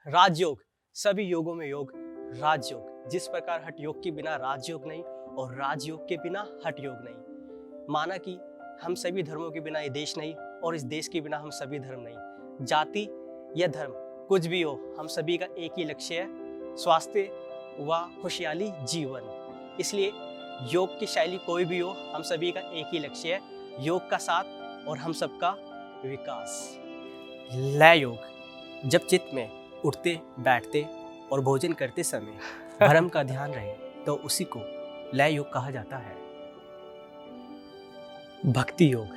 राजयोग, सभी योगों में योग, राजयोग। जिस प्रकार हठ योग के बिना राजयोग नहीं और राजयोग के बिना हठ योग नहीं। माना कि हम सभी धर्मों के बिना ये देश नहीं और इस देश के बिना हम सभी धर्म नहीं। जाति या धर्म कुछ भी हो, हम सभी का एक ही लक्ष्य है, स्वास्थ्य व खुशहाली जीवन। इसलिए योग की शैली कोई भी हो, हम सभी का एक ही लक्ष्य है, योग का साथ और हम सबका विकास। लय योग, जब चित्त में उठते बैठते और भोजन करते समय भ्रम का ध्यान रहे तो उसी को लय योग कहा जाता है। भक्ति योग,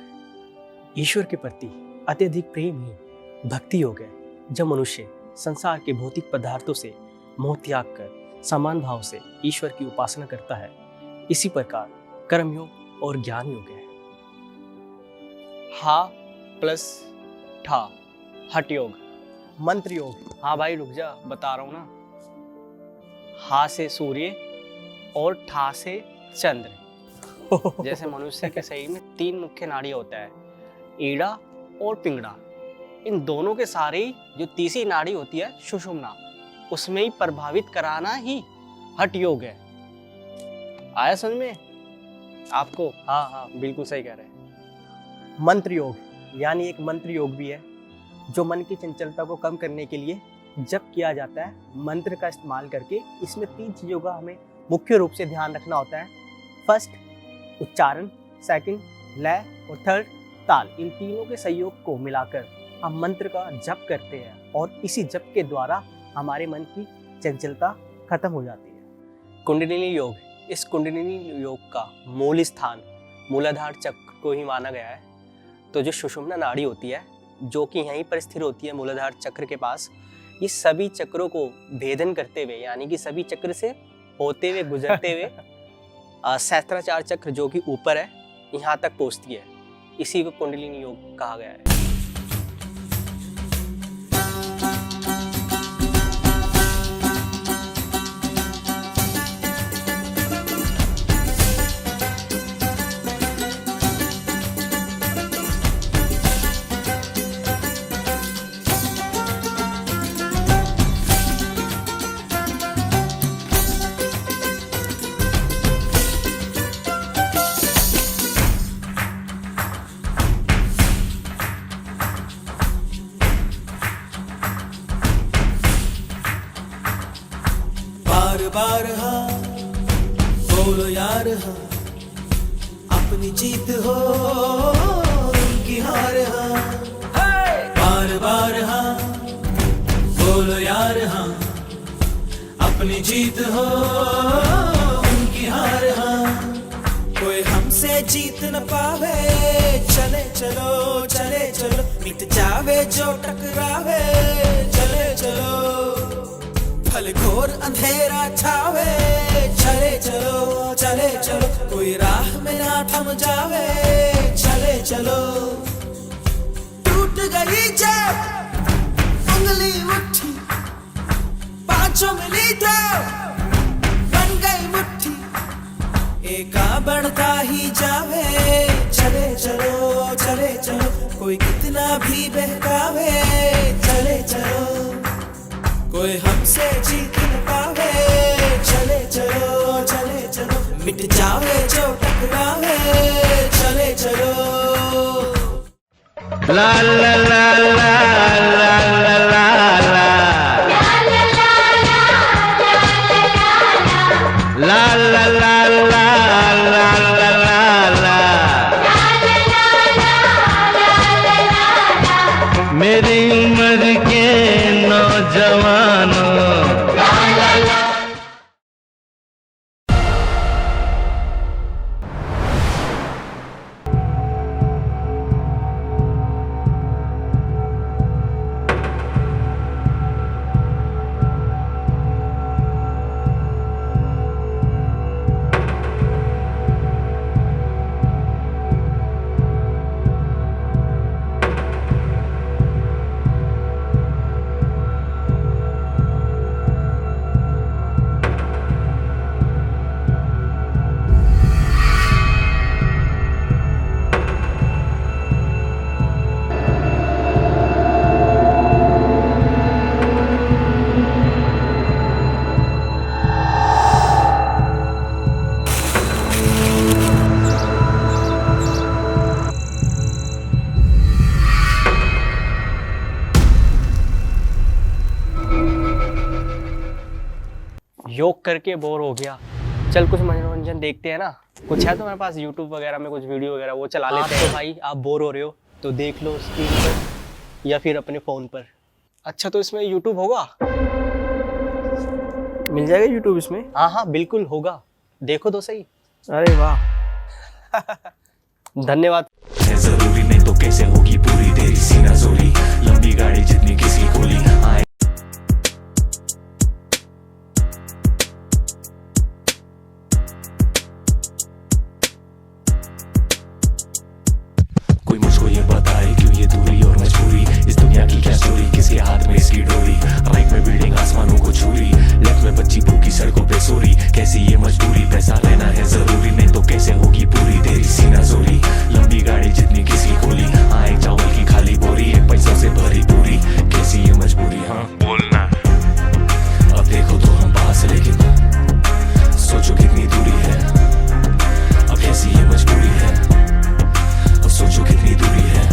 ईश्वर के प्रति अत्यधिक प्रेम ही भक्ति योग है। जब मनुष्य संसार के भौतिक पदार्थों से मोह त्याग कर समान भाव से ईश्वर की उपासना करता है, इसी प्रकार कर्म योग और ज्ञान योग है। हा प्लस ठा, हठ योग। मंत्र योग, हाँ भाई रुक जा, बता रहा हूं ना। हा से सूर्य और ठा से चंद्र। जैसे मनुष्य के शरीर में 3 मुख्य नाड़ी होता है, ईड़ा और पिंगड़ा। इन दोनों के सारे जो तीसरी नाड़ी होती है सुषुम्ना, उसमें ही प्रभावित कराना ही हठ योग है। आया समझ में आपको? हाँ, बिल्कुल सही कह रहे हैं। मंत्र योग, यानी एक मंत्र योग भी है जो मन की चंचलता को कम करने के लिए जब किया जाता है मंत्र का इस्तेमाल करके। इसमें 3 चीज़ों का हमें मुख्य रूप से ध्यान रखना होता है। फर्स्ट उच्चारण, सेकंड लय और थर्ड ताल। इन तीनों के सहयोग को मिलाकर हम मंत्र का जप करते हैं और इसी जप के द्वारा हमारे मन की चंचलता खत्म हो जाती है। कुंडलिनी योग, इस कुंडलिनी योग का मूल स्थान मूलाधार चक्र को ही माना गया है। तो जो सुषुम्ना नाड़ी होती है जो कि यहीं पर स्थिर होती है मूलाधार चक्र के पास, ये सभी चक्रों को भेदन करते हुए, यानी कि सभी चक्र से होते हुए गुजरते हुए सहस्त्राचार चक्र जो कि ऊपर है यहाँ तक पहुँचती है। इसी को कुंडलिनी योग कहा गया है। बार हाँ बोलो यार, हाँ अपनी जीत हो उनकी हार, हाँ बार बार हाँ बोलो यार, हाँ अपनी जीत हो उनकी हार, हाँ कोई हमसे जीत न पावे। चले चलो चले चलो, मिट जावे जो टकरावे। चले चलो फल घोर अंधेरा छावे। चले चलो चले चलो, कोई राह में ना थम जावे। चले चलो टूट गई जब उंगली मुट्ठी, पांचों मिली तो बन गई मुट्ठी। एका बढ़ता ही जावे। चले चलो चले चलो, कोई कितना भी बहकावे। चले चलो कोई हमसे जीत न पावे। चले चलो चले चलो, मिट जावे जो टकरावे। चले चलो ला ला ला ला ला ला ला ला ला ला ला, मेरी उम्र के नौजवानों। योग करके बोर हो गया, चल कुछ मनोरंजन देखते हैं ना। कुछ है तुम्हारे पास यूट्यूब वगैरह में कुछ वीडियो वगैरह, वो चला लेते हैं। तो भाई आप बोर हो रहे हो तो देख लो स्क्रीन पर या फिर अपने फ़ोन पर। अच्छा तो इसमें यूट्यूब होगा, मिल जाएगा यूट्यूब इसमें? हाँ हाँ बिल्कुल होगा, देखो तो सही। अरे वाह धन्यवाद। है जरूरी नहीं तो कैसे होगी पूरी तेरी सीना जोरी, लंबी गाड़ी जितनी किसी खोली आए। कोई मुझको ये बताए क्यों ये दूरी और मजबूरी, इस दुनिया की क्या स्टोरी, किसके हाथ में इसकी डोरी। राइट में बिल्डिंग आसमानों को छूरी, लेफ्ट में बच्ची भूखी सड़कों पे सोरी, कैसी ये मजबूरी। पैसा लेना है जरूरी नहीं तो कैसे होगी पूरी तेरी सीना जोरी, लंबी गाड़ी जितनी किसी खोली आए चावल की खाली बोरी, एक पैसों से भरी पूरी, कैसी ये मजबूरी। हाँ बोलना अब देखो तो हम पास लेकिन सोचो कितनी दूरी है, अब कैसी ये मजबूरी है, अब सोचो कितनी दूरी है।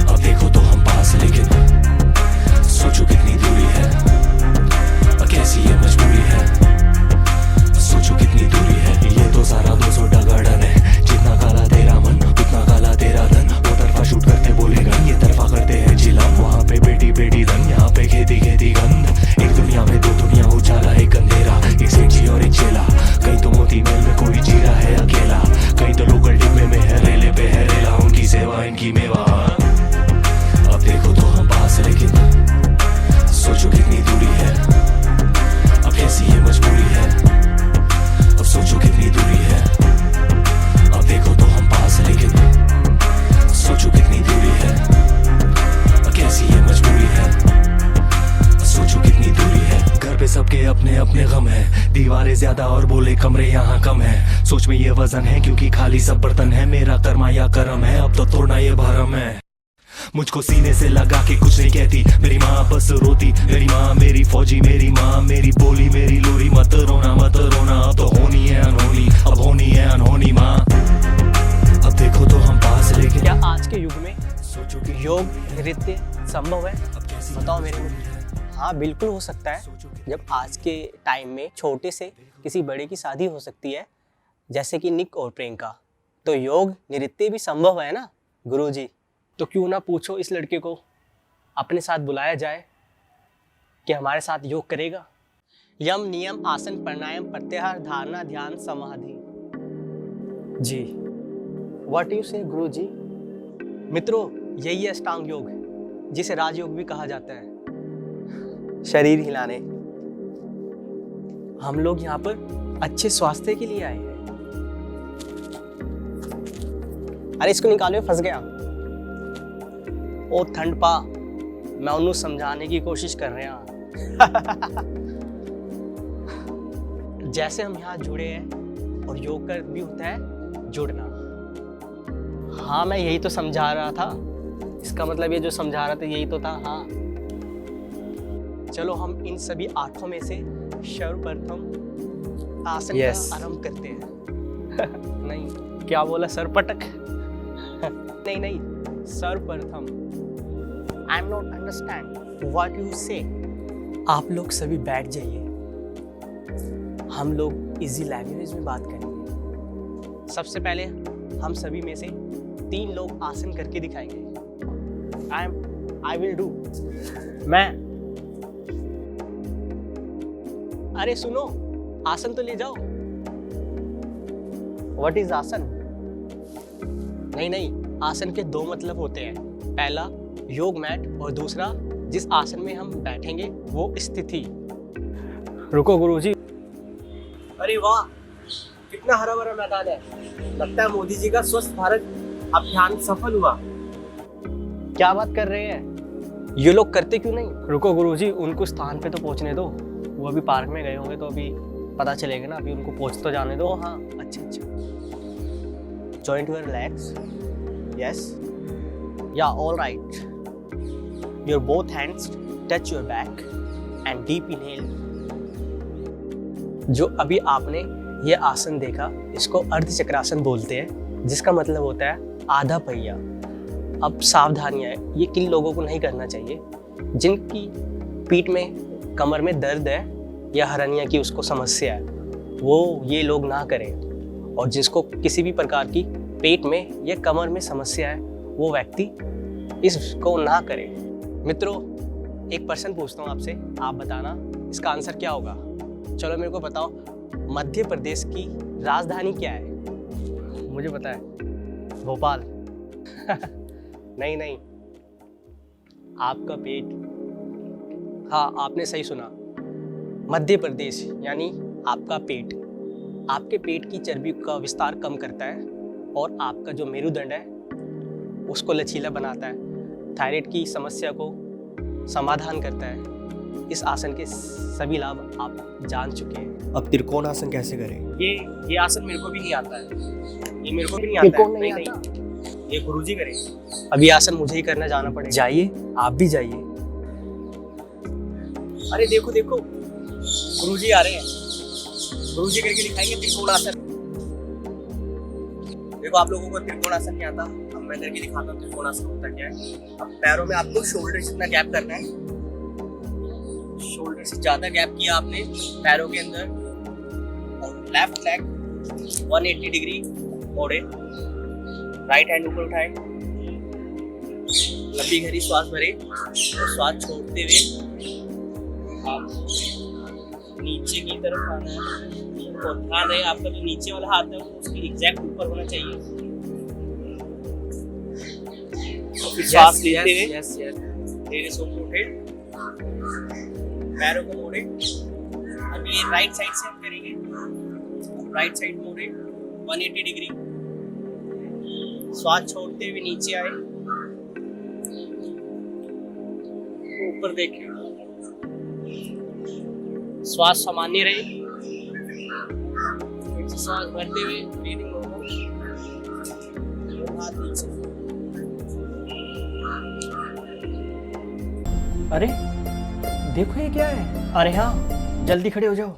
अब देखो तो हम पास लेकिन सोचो कितनी दूरी है, अब कैसी ये मजबूरी है, सोचो कितनी दूरी है। ये तो सारा 200 डगाडन है, जितना काला तेरा मन उतना काला तेरा धन। वो तरफा शूट करते बोलेगा ये तरफा करते हैं जिलम, वहाँ पे बेटी बेटी धन, यहाँ पे खेती खेती गंध। एक दुनिया में दो दुनिया, उजाला एक अंधेरा, एक सेठी और एक चेला। कहीं तो मोती महल में कोई जी रहा है अकेला, कहीं तो लोकल डिब्बे में है रेले पे है रेला, उनकी सेवा इनकी मेवा। अब देखो तो हम पास लेकिन सोचो कितनी दूरी है, अब कैसी ये मजबूरी है, अब सोचो कितनी दूरी है। अब देखो तो हम पास लेकिन सोचो कितनी दूरी है, अब कैसी ये मजबूरी है, अब सोचो कितनी दूरी है। घर पे सबके अपने अपने गम है, दीवारें ज्यादा और बोले कमरे यहाँ कम है। सोच में ये वजन है क्योंकि खाली सब बर्तन है, मेरा कर्मा या करम है, अब तो तोड़ना ये भरम है। मुझको सीने से लगा के कुछ नहीं कहती मेरी माँ, बस रोती मेरी माँ, मेरी फौजी मेरी माँ, मेरी बोली मेरी लोरी। मत रोना अब तो होनी है अनहोनी, अब होनी है अनहोनी माँ। अब देखो तो हम पास लेकिन क्या आज के युग में सोचो कि योग नृत्य संभव है? अब कैसी बताओ मेरे को। हाँ बिल्कुल हो सकता है, जब आज के टाइम में छोटे से किसी बड़े की शादी हो सकती है जैसे कि निक और प्रियंका, तो योग नृत्य भी संभव है ना गुरुजी। तो क्यों ना पूछो इस लड़के को, अपने साथ बुलाया जाए कि हमारे साथ योग करेगा। यम नियम आसन प्राणायाम प्रत्याहार धारणा ध्यान समाधि। जी व्हाट यू से गुरुजी। मित्रों यही है अष्टांग योग, जिसे राजयोग भी कहा जाता है। शरीर हिलाने, हम लोग यहाँ पर अच्छे स्वास्थ्य के लिए आए हैं। अरे इसको निकालो, फंस गया। ओ ठंड पा, मैं उन्हें समझाने की कोशिश कर रहा जैसे हम यहाँ जुड़े हैं और योग कर भी होता है जुड़ना। हाँ मैं यही तो समझा रहा था, इसका मतलब ये जो समझा रहा था यही तो था। हाँ चलो हम इन सभी आठों में से सर्वप्रथम आसन का आरंभ करते हैं। नहीं क्या बोला, सरपटक? नहीं सर्वप्रथम। I am not understand what you से। आप लोग सभी बैठ जाइए, हम लोग इजी लैंग्वेज में बात करेंगे। सबसे पहले हम सभी में से 3 लोग आसन करके दिखाएंगे। I will do. मैं। अरे सुनो, आसन तो ले जाओ। व्हाट इज आसन? नहीं आसन के 2 मतलब होते हैं, पहला योग मैट और दूसरा जिस आसन में हम बैठेंगे वो स्थिति। रुको गुरुजी। अरे वाह कितना हरा भरा मैदान है, लगता है मोदी जी का स्वस्थ भारत अभियान सफल हुआ। क्या बात कर रहे हैं, ये लोग करते क्यों नहीं? रुको गुरुजी, उनको स्थान पे तो पहुंचने दो, वो अभी पार्क में गए होंगे तो अभी पता चलेगा ना, अभी उनको पहुंच तो जाने दो। हाँ अच्छा जॉइंट योर लेग्स, यस या all right. Your both hands touch your back and deep inhale. जो अभी आपने ये आसन देखा इसको अर्धचक्रासन बोलते हैं, जिसका मतलब होता है आधा पहिया। अब सावधानियां है, ये किन लोगों को नहीं करना चाहिए? जिनकी पीठ में कमर में दर्द है या हरनिया की उसको समस्या है वो ये लोग ना करें, और जिसको किसी भी प्रकार की पेट में या कमर में समस्या है वो व्यक्ति इसको ना करे। मित्रों, एक प्रश्न पूछता हूँ आपसे, आप बताना इसका आंसर क्या होगा। चलो मेरे को बताओ, मध्य प्रदेश की राजधानी क्या है? मुझे पता है, भोपाल। नहीं नहीं, आपका पेट। हाँ, आपने सही सुना, मध्य प्रदेश यानी आपका पेट। आपके पेट की चर्बी का विस्तार कम करता है और आपका जो मेरुदंड है उसको लचीला बनाता है, थायराइड की समस्या को समाधान करता है। इस आसन के सभी लाभ आप जान चुके हैं। अब त्रिकोण आसन कैसे करें? ये आसन मेरे को भी नहीं आता है, ये मेरे को भी नहीं आता है। त्रिकोण नहीं नहीं, ये गुरुजी करे। अब ये आसन मुझे ही करने जाना पड़ेगा। जाइए, आप भी जाइए। अरे देखो देखो, गुरुजी आ रहे हैं, गुरुजी करके दिखाएंगे त्रिकोण आसन। देखो, आप लोगों को त्रिकोण आसन नहीं आता, अब मैं करके दिखाता हूँ त्रिकोण आसन होता क्या है। अब पैरों में आपको शोल्डर जितना गैप करना है, शोल्डर से ज्यादा गैप किया आपने पैरों के अंदर, और लेफ्ट लेग 180 डिग्री मोड़े, राइट हैंड ऊपर उठाए, लंबी गहरी श्वास भरे और श्वास छोड़ते हुए आप नीचे की तरफ आना है। और ध्यान रहे, आपका जो नीचे वाला हाथ है वो उसके एग्जैक्ट ऊपर होना चाहिए। और फिर श्वास लेते हुए धीरे से ऊपर उठे, पैरों को मोड़े। अब ये राइट साइड से हम करेंगे, राइट साइड मोड़े 180 डिग्री, श्वास छोड़ते हुए नीचे आए, ऊपर देखें, श्वास सामान्य रहे, फिर से श्वास भरते हुए ब्रीदिंग नॉर्मल, हाथ नीचे। अरे देखो, ये क्या है? अरे हाँ, जल्दी खड़े हो जाओ।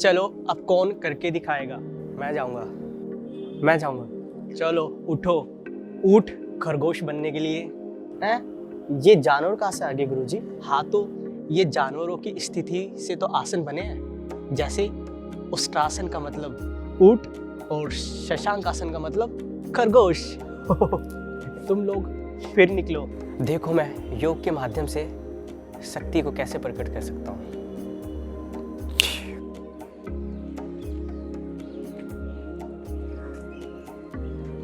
चलो, अब कौन करके दिखाएगा? मैं जाऊंगा। चलो उठो, ऊठ खरगोश बनने के लिए। हैं? ये जानवर कहाँ से आ गए गुरुजी? हाँ, तो ये जानवरों की स्थिति से तो आसन बने हैं, जैसे उष्ट्रासन का मतलब ऊठ और शशांक आसन का मतलब खरगोश। तुम लोग फिर निकलो, देखो मैं योग के माध्यम से शक्ति को कैसे प्रकट कर सकता हूँ।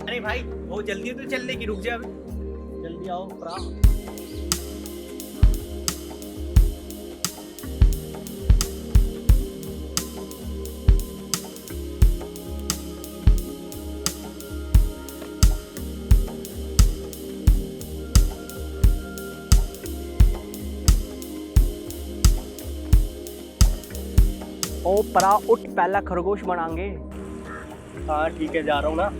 अरे भाई, बहुत जल्दी तो चलने की, रुक जा, जल्दी आओ। प्राम। ओ परा, उठ, पहला खरगोश बनाएंगे। हाँ ठीक है, जा रहा हूँ ना।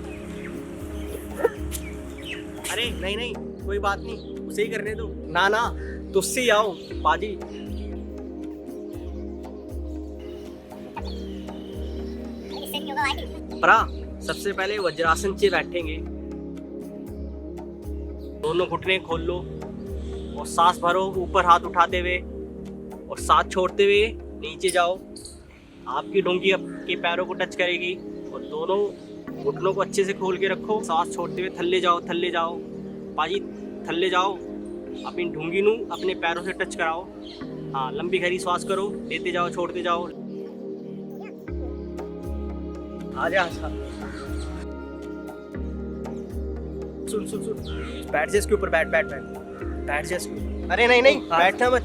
अरे नहीं, कोई बात नहीं, उसे ही करने दो। ना ना, तुझसे ही आओ पाजी। परा, सबसे पहले वज्रासन से बैठेंगे। दोनों घुटने खोल लो और सांस भरो ऊपर हाथ उठाते हुए, और सांस छोड़ते हुए नीचे जाओ। आपकी डोंगी आपके पैरों को टच करेगी, और दोनों घुटनों को अच्छे से खोल के रखो। सांस छोड़ते हुए थल्ले जाओ, थल्ले जाओ पाजी, थल्ले जाओ। अपनी ढूंगी नू अपने पैरों से टच कराओ। हाँ, लंबी गहरी सांस करो, लेते जाओ, छोड़ते जाओ। आजा। सुन सुन सुन, बैठ जा इसके ऊपर, बैठ बैठ बैठ बैठ जा इसके ऊपर। अरे नहीं नहीं, बैठना मत।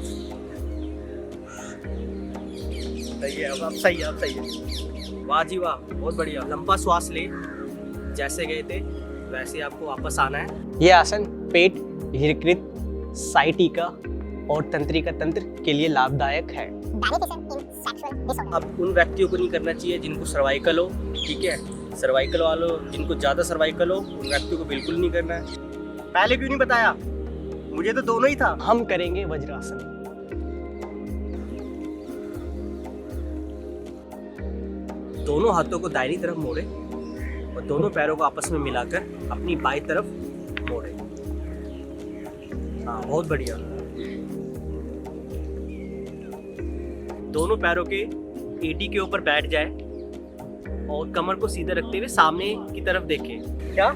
सही है, अब सही है, अब सही है। वाह जी वाह, बहुत बढ़िया। लंबा श्वास ले, जैसे गए थे वैसे आपको वापस आना है। ये आसन पेट, यकृत, साइटिका और तंत्रिका तंत्र के लिए लाभदायक है। अब उन व्यक्तियों को नहीं करना चाहिए जिनको सर्वाइकल हो, ठीक है? सर्वाइकल वालों, जिनको ज़्यादा सर्वाइकल हो, उन व्यक्तियों को बिल्कुल नहीं करना है। पहले क्यों नहीं बताया? मुझे तो दोनों ही था। हम करेंगे वज्रासन। दोनों हाथों को दाहिनी तरफ मोड़े और दोनों पैरों को आपस में मिलाकर अपनी बाईं तरफ मोड़े। हाँ, बहुत बढ़िया। दोनों पैरों के एटी के ऊपर बैठ जाए और कमर को सीधे रखते हुए सामने की तरफ देखें। क्या?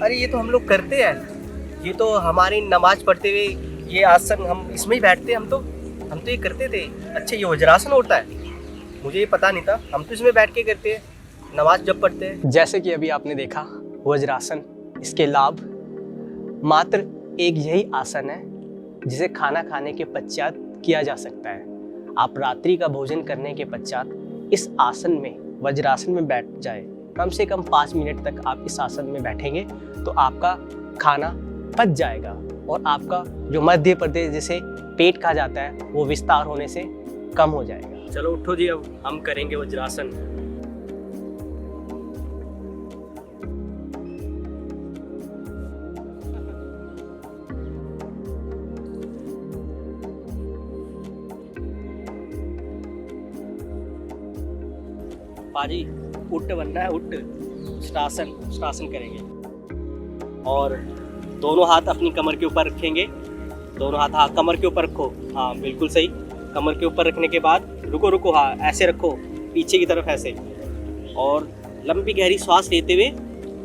अरे ये तो हम लोग करते हैं, ये तो हमारी नमाज पढ़ते हुए ये आसन हम इसमें ही बैठते हैं। हम तो ये करते थे। अच्छा, ये वज्रासन होता है? मुझे ये पता नहीं था। हम तो इसमें बैठ के करते हैं नमाज जब पढ़ते हैं। जैसे कि अभी आपने देखा वज्रासन, इसके लाभ मात्र एक यही आसन है जिसे खाना खाने के पश्चात किया जा सकता है। आप रात्रि का भोजन करने के पश्चात इस आसन में, वज्रासन में बैठ जाए। कम से कम 5 मिनट तक आप इस आसन में बैठेंगे तो आपका खाना पच जाएगा और आपका जो मध्य प्रदेश जिसे पेट कहा जाता है वो विस्तार होने से कम हो जाएगा। चलो उठो जी, अब हम करेंगे वज्रासन। पाजी, उठ बनना है, उठ। उष्ट्रासन करेंगे और दोनों हाथ अपनी कमर के ऊपर रखेंगे। दोनों हाथ कमर के ऊपर रखो। हाँ, बिल्कुल सही। कमर के ऊपर रखने के बाद रुको। हाँ, ऐसे रखो, पीछे की तरफ ऐसे, और लंबी गहरी सांस लेते हुए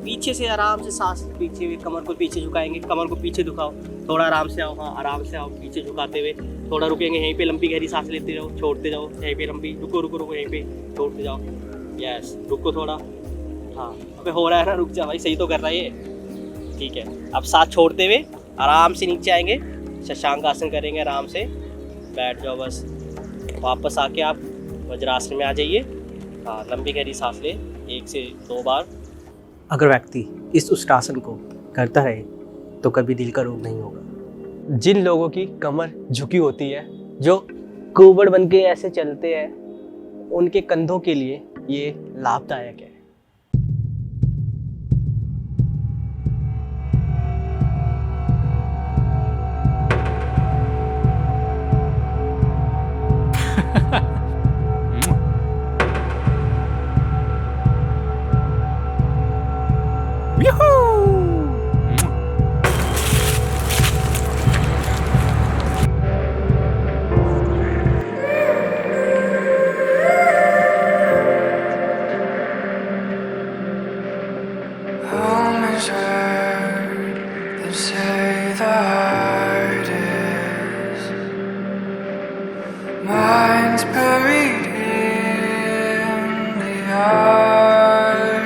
पीछे से आराम से सांस पीछे हुए, कमर को पीछे झुकाएंगे। कमर को पीछे झुकाओ, थोड़ा आराम से आओ। हाँ, आराम से आओ, पीछे झुकाते हुए थोड़ा रुकेंगे। यहीं पे लंबी गहरी सांस लेते जाओ, छोड़ते जाओ। यहीं पे लंबी, रुको, यहीं पे छोड़ते जाओ। यस, रुको थोड़ा। हाँ, अबे हो रहा है ना, रुक जा भाई, सही तो कर रहा है ये। ठीक है, अब सांस छोड़ते हुए आराम से नीचे आएंगे, शशांक आसन करेंगे। आराम से बैठ जाओ, बस वापस आके आप वज्रासन में आ जाइए। हाँ, लंबी गहरी सांस ले 1 से 2 बार। अगर व्यक्ति इस उष्ट्रासन को करता रहे तो कभी दिल का रोग नहीं होगा। जिन लोगों की कमर झुकी होती है, जो कुबड़ बन के ऐसे चलते हैं, उनके कंधों के लिए ये लाभदायक है। Say the heart is mine's buried in the yard.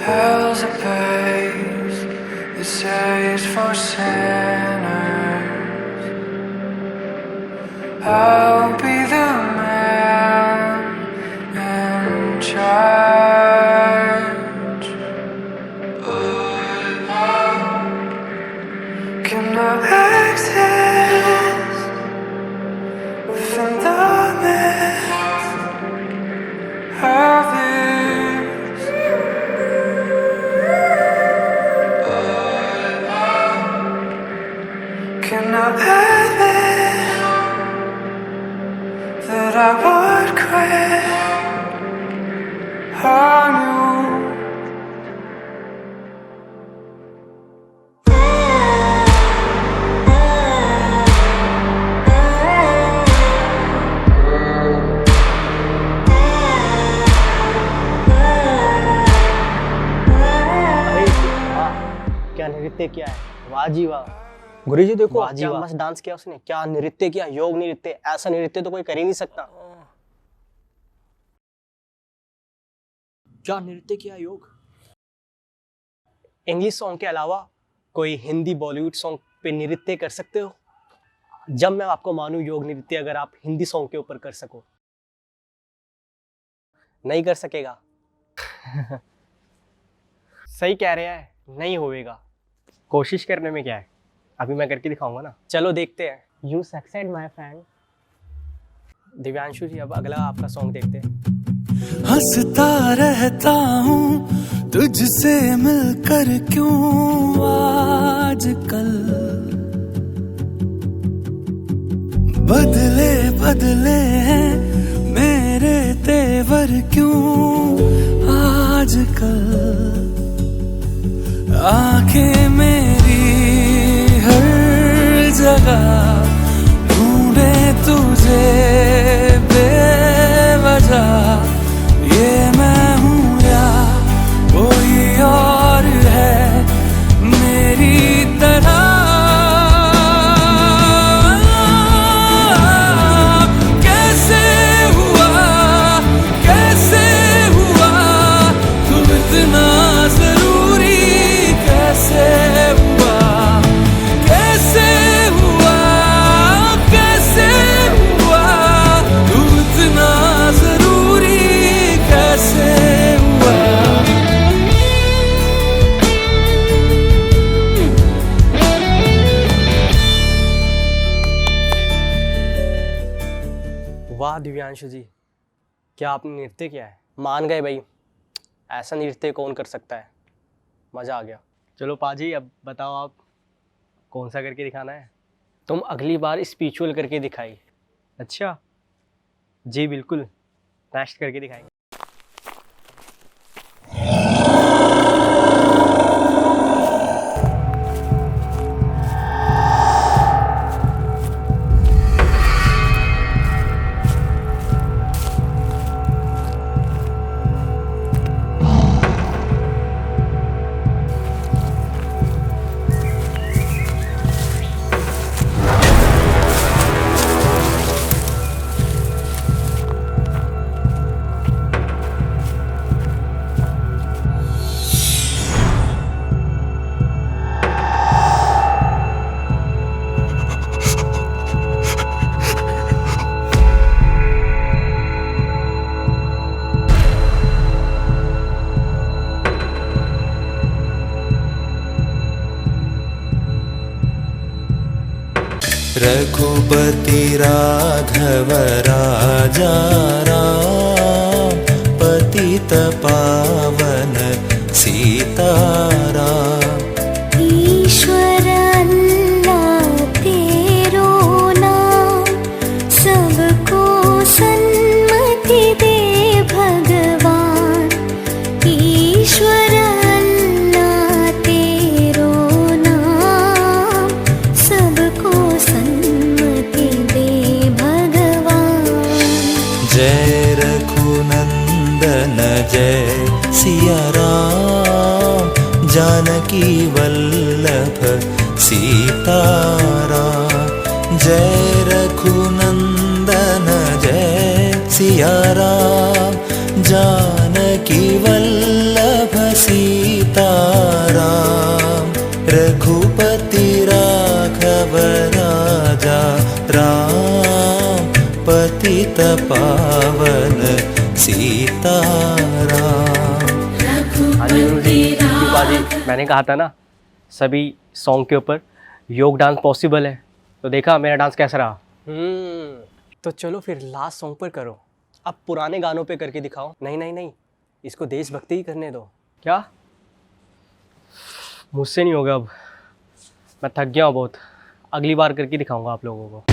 Hell's a place they say is for sinners. I'll be the man in charge. Cannot exist within the mess of this. cannot admit that I would quit on you. अरे वाह, क्या नृत्य किया है, वाह जी वाह। गुरुजी देखो वाह जी क्या वाह, मस्त डांस किया उसने, क्या नृत्य किया, योग नृत्य। ऐसा नृत्य तो कोई कर ही नहीं सकता। क्या नृत्य किया योग। इंग्लिश सॉन्ग के अलावा कोई हिंदी बॉलीवुड सॉन्ग पे नृत्य कर सकते हो? जब मैं आपको मानूं योग नृत्य, अगर आप हिंदी सॉन्ग के ऊपर कर सको। नहीं कर सकेगा। सही कह रहे हैं, नहीं होएगा। कोशिश करने में क्या है, अभी मैं करके दिखाऊंगा ना। चलो देखते हैं। You succeed my friend. Divyanshu ji, अब अगला आपका सॉन्ग देखते हैं। हंसता रहता हूँ तुझसे मिलकर क्यों आजकल, बदले बदले हैं मेरे तेवर क्यों आजकल, आंखें मेरी हर जगह ढूंढे तुझे बेवजह, ये मैं हूँ या कोई और है मेरी तरह, कैसे हुआ तुम इतना जरूरी, कैसे हुआ तुम इतना जरूरी, कैसे हुआ। वाह दिव्यांशु जी, क्या आपने नृत्य किया है। मान गए भाई, ऐसा नृत्य कौन कर सकता है। मज़ा आ गया। चलो पाजी, अब बताओ आप कौन सा करके दिखाना है। तुम अगली बार स्पिरिचुअल करके दिखाई। अच्छा जी, बिल्कुल नेक्स्ट करके दिखाएंगे। रघुपति राघव राजा राम, पतित पावन सीताराम, ईश्वर अल्लाह तेरो नाम, सबको सन्मति दे भगवान, ईश्वर अल्लाह तेरो नाम, सबको सन्मति दे भगवान। जय रघुनंदन जय सिया राम, जानकी वल्लभ सीताराम, जय रघुनंदन जय सिया राम, जानकी वल्लभ सीताराम, रघुपति राघव राजा राम, पतित पावन सीताराम। बाजी, मैंने कहा था ना सभी सॉन्ग के ऊपर योग डांस पॉसिबल है, तो देखा मेरा डांस कैसा रहा। तो चलो फिर लास्ट सॉन्ग पर करो। अब पुराने गानों पे करके दिखाओ। नहीं नहीं नहीं, इसको देशभक्ति ही करने दो। क्या? मुझसे नहीं होगा अब, मैं थक गया हूँ बहुत। अगली बार करके दिखाऊंगा आप लोगों को।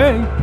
Hey!